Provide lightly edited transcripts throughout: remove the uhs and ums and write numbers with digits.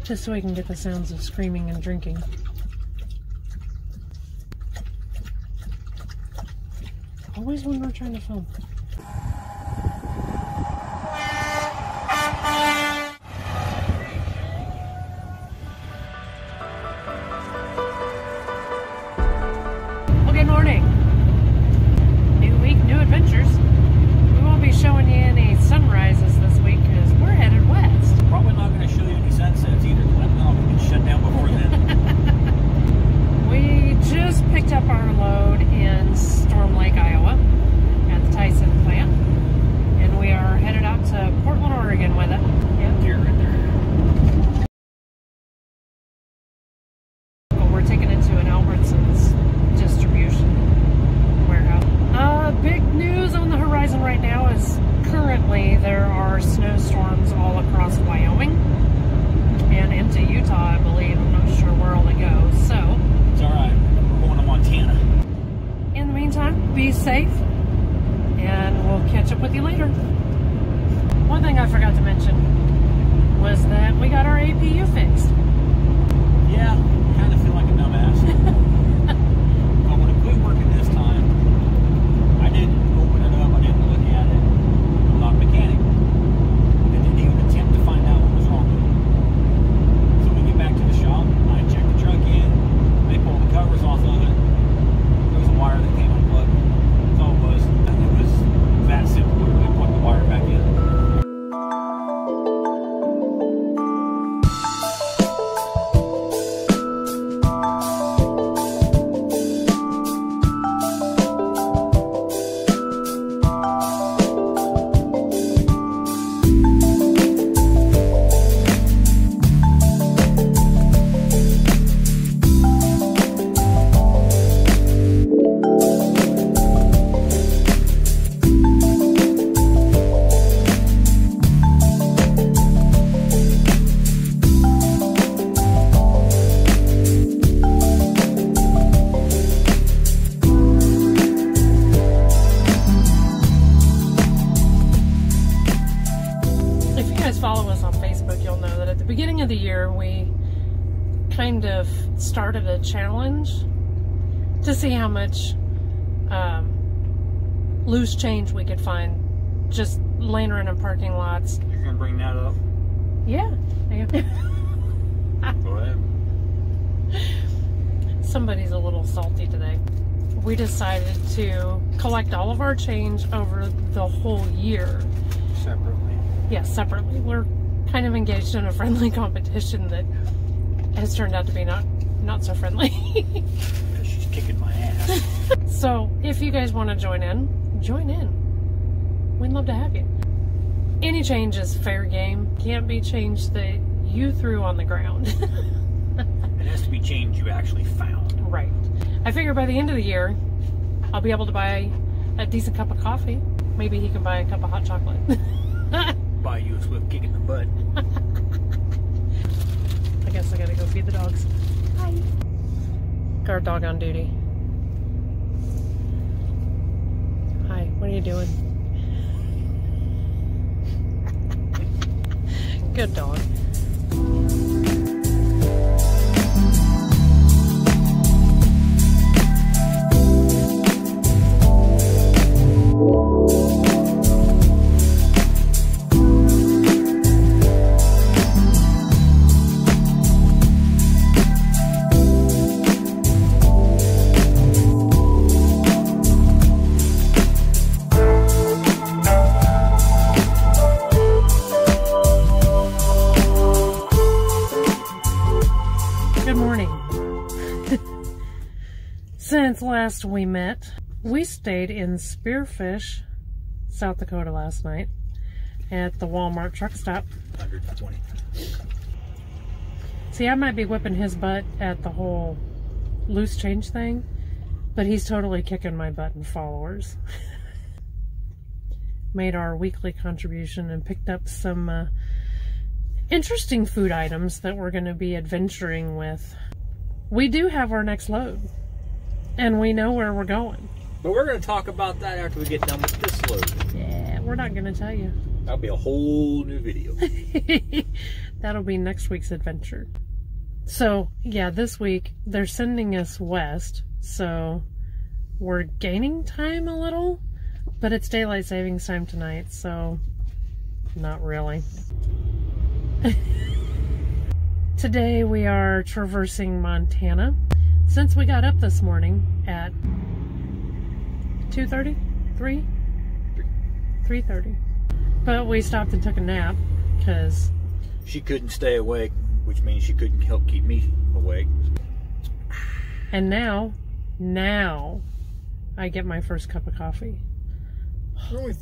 just so we can get the sounds of screaming and drinking. Always when we're trying to film. Well, good morning. New week, new adventures. We won't be showing you any sunrises this week because we're headed west. Probably not going to show you any sunsets either. I'll get shut down before then. We just picked up our load in Storm Lake, Iowa at the Tyson plant. And we are headed out to Portland, Oregon with it. Yeah. Deer right there. We're taking it to an Albertsons distribution warehouse. Big news on the horizon right now is currently there are snowstorms all across Wyoming and into Utah, I believe. I'm not sure where all they go. So It's alright. We're going to Montana. in the meantime, be safe and we'll catch up with you later. One thing I forgot to mention was that we got our APU fixed. Yeah, kind of feel like a dumbass. But when it quit working this time, I didn't open it up, I didn't look at it. I'm not a mechanic. I didn't even attempt to find out what was wrong with it. So we get back to the shop, I check the truck in, they pull the covers off of it. There was a wire that came unplugged. That's all it was. And it was that simple. We plugged the wire back in. Follow us on Facebook, you'll know that at the beginning of the year we kind of started a challenge to see how much loose change we could find just laying around in parking lots. You're going to bring that up? Yeah. Go ahead. Somebody's a little salty today. We decided to collect all of our change over the whole year. Separately. Yes, separately. We're kind of engaged in a friendly competition that has turned out to be not so friendly. Because she's kicking my ass. So, if you guys want to join in, join in. We'd love to have you. Any change is fair game. Can't be change that you threw on the ground. It has to be change you actually found. Right. I figure by the end of the year, I'll be able to buy a decent cup of coffee. Maybe he can buy a cup of hot chocolate. Buy you a swift kick in the butt. I guess I gotta go feed the dogs. Hi. Guard dog on duty. Hi, what are you doing? Good dog. Since last we met, we stayed in Spearfish, South Dakota last night at the Walmart truck stop. 120. See, I might be whipping his butt at the whole loose change thing, but he's totally kicking my butt in followers. Made our weekly contribution and picked up some interesting food items that we're going to be adventuring with. We do have our next load, and we know where we're going. But we're going to talk about that after we get done with this load. Yeah, we're not going to tell you. That'll be a whole new video. That'll be next week's adventure. So, yeah, this week they're sending us west, so we're gaining time a little, but it's daylight savings time tonight, so not really. Today we are traversing Montana. Since we got up this morning at 2:30? 3:30. But we stopped and took a nap because she couldn't stay awake, which means she couldn't help keep me awake. And now I get my first cup of coffee. We're only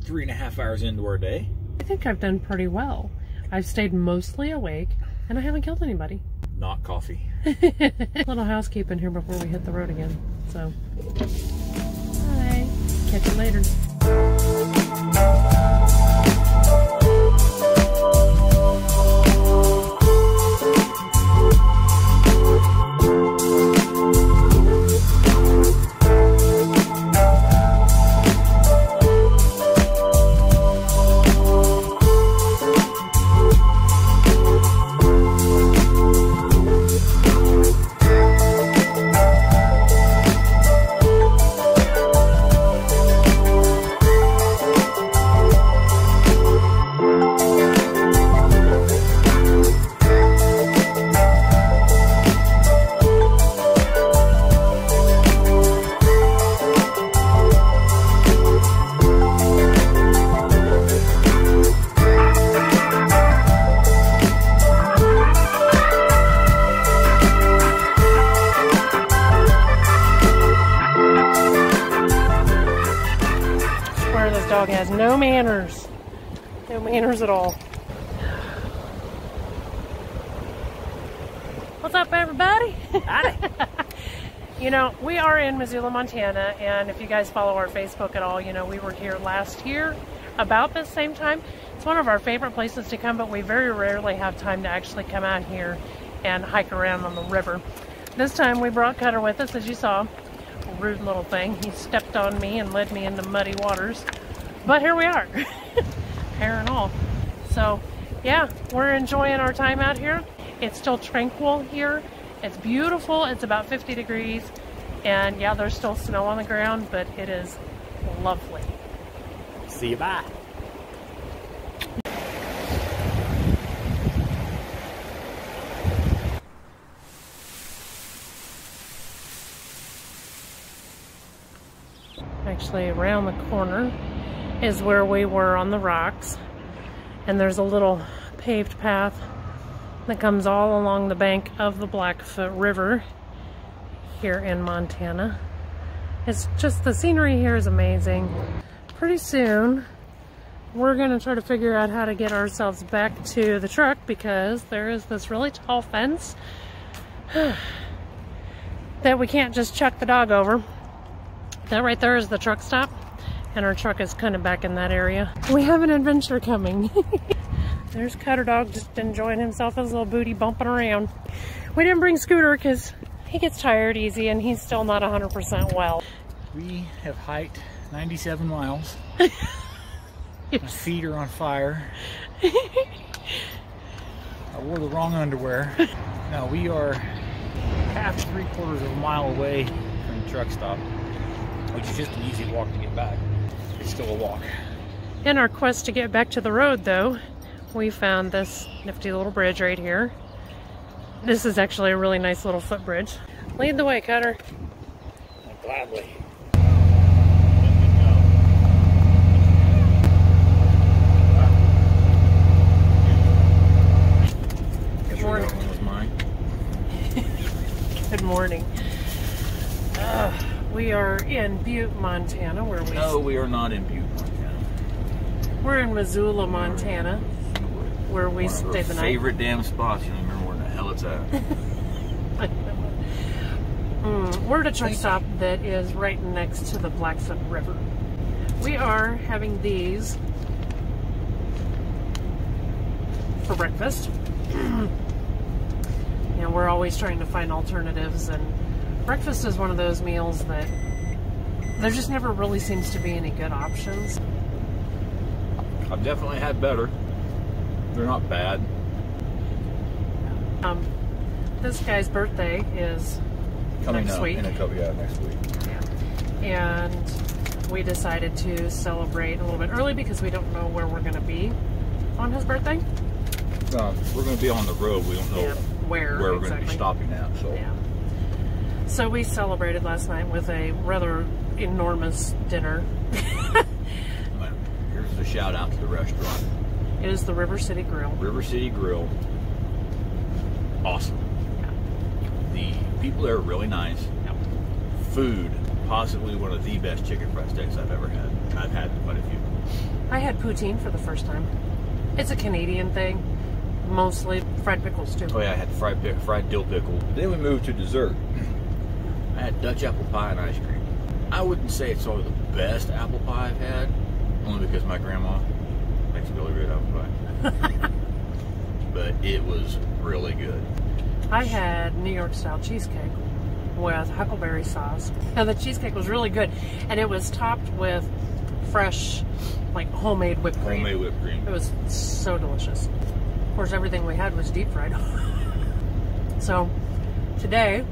3.5 hours into our day. I think I've done pretty well. I've stayed mostly awake and I haven't killed anybody. Not coffee. Little housekeeping here before we hit the road again. So, bye. Catch you later. Dog has no manners. No manners at all. What's up, everybody? Howdy. You know, we are in Missoula, Montana, and if you guys follow our Facebook at all, you know, we were here last year about this same time. It's one of our favorite places to come, but we very rarely have time to actually come out here and hike around on the river. This time we brought Cutter with us, as you saw. Rude little thing. He stepped on me and led me into muddy waters. But here we are, hair and all. So yeah, we're enjoying our time out here. It's still tranquil here. It's beautiful. It's about 50 degrees. And yeah, there's still snow on the ground, but it is lovely. See you, bye. Actually, around the corner is where we were on the rocks, and there's a little paved path that comes all along the bank of the Blackfoot River here in Montana. It's just, the scenery here is amazing. Pretty soon we're gonna try to figure out how to get ourselves back to the truck because there is this really tall fence that we can't just chuck the dog over. That right there is the truck stop, and our truck is kind of back in that area. We have an adventure coming. There's Cutter Dog just enjoying himself, his little booty bumping around. We didn't bring Scooter because he gets tired easy and he's still not 100% well. We have hiked 97 miles. My feet are on fire. I wore the wrong underwear. Now we are half, 3/4 of a mile away from the truck stop, which is just an easy walk to get back. It's still a walk. In our quest to get back to the road, though, we found this nifty little bridge right here. This is actually a really nice little footbridge. Lead the way, Cutter. Gladly. Good morning. Good morning. We are in Butte, Montana, where we... No, we are not in Butte, Montana. We're in Missoula, Montana, where we stayed the night. Favorite damn spots. You don't remember where the hell it's at. We're at a truck stop that is right next to the Blackfoot River. We are having these for breakfast. You know, we're always trying to find alternatives, and breakfast is one of those meals that there just never really seems to be any good options. I've definitely had better. They're not bad. This guy's birthday is Coming next up week. in a couple, next week. Yeah. And we decided to celebrate a little bit early because we don't know where we're going to be on his birthday. We're going to be on the road. We don't know where we're exactly. going to be stopping at. So. Yeah. So we celebrated last night with a rather enormous dinner. Here's the shout out to the restaurant. It is the River City Grill. River City Grill. Awesome. Yeah. The people there are really nice. Yep. Food, possibly one of the best chicken fried steaks I've ever had. I've had quite a few. I had poutine for the first time. It's a Canadian thing. Mostly fried pickles too. Oh yeah, I had fried dill pickle. Then we moved to dessert. I had Dutch apple pie and ice cream. I wouldn't say it's always the best apple pie I've had, only because my grandma makes a really good apple pie. But it was really good. I had New York style cheesecake with huckleberry sauce, and the cheesecake was really good, and it was topped with fresh, like homemade whipped cream. Homemade whipped cream. It was so delicious. Of course, everything we had was deep fried. So today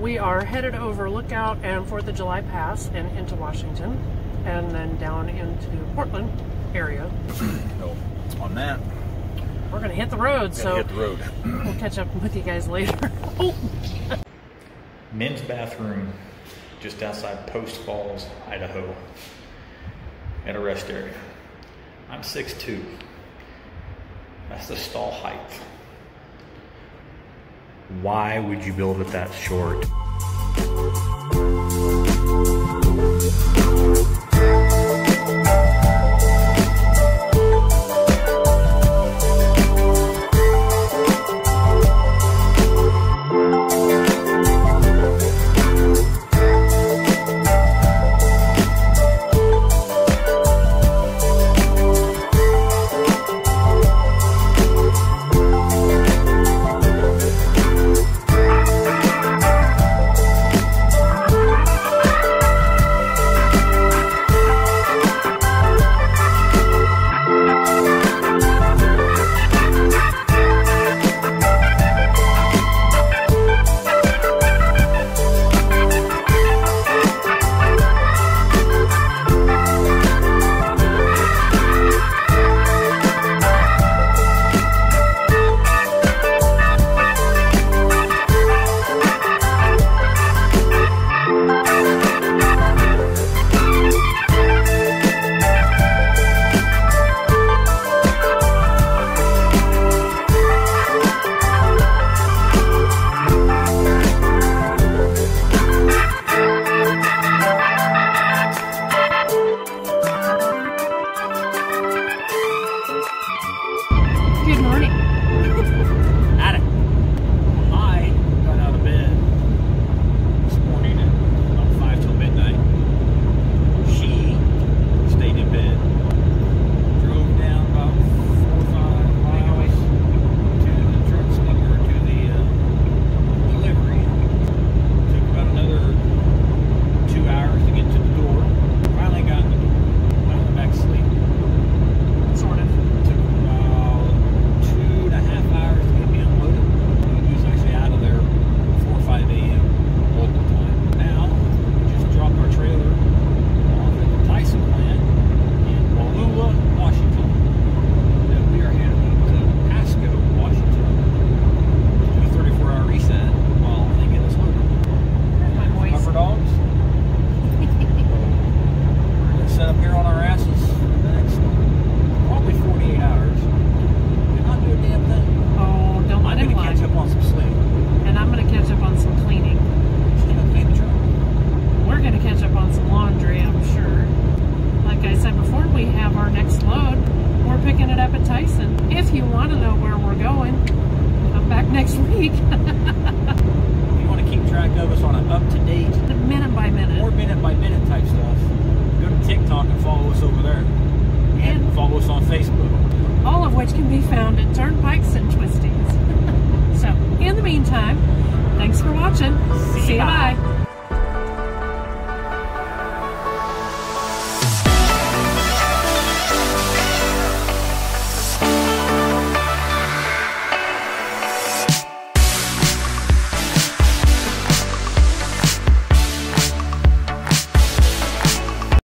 we are headed over Lookout and 4th of July Pass and into Washington, and then down into Portland area. So on that, we're gonna hit the road. So hit the road. We'll catch up with you guys later. Oh. Men's bathroom just outside Post Falls, Idaho, at a rest area. I'm 6'2". That's the stall height. Why would you build it that short? next week. If you want to keep track of us on an up-to-date, minute by minute, or minute-by-minute type stuff, go to TikTok and follow us over there. And follow us on Facebook. All of which can be found at Turnpike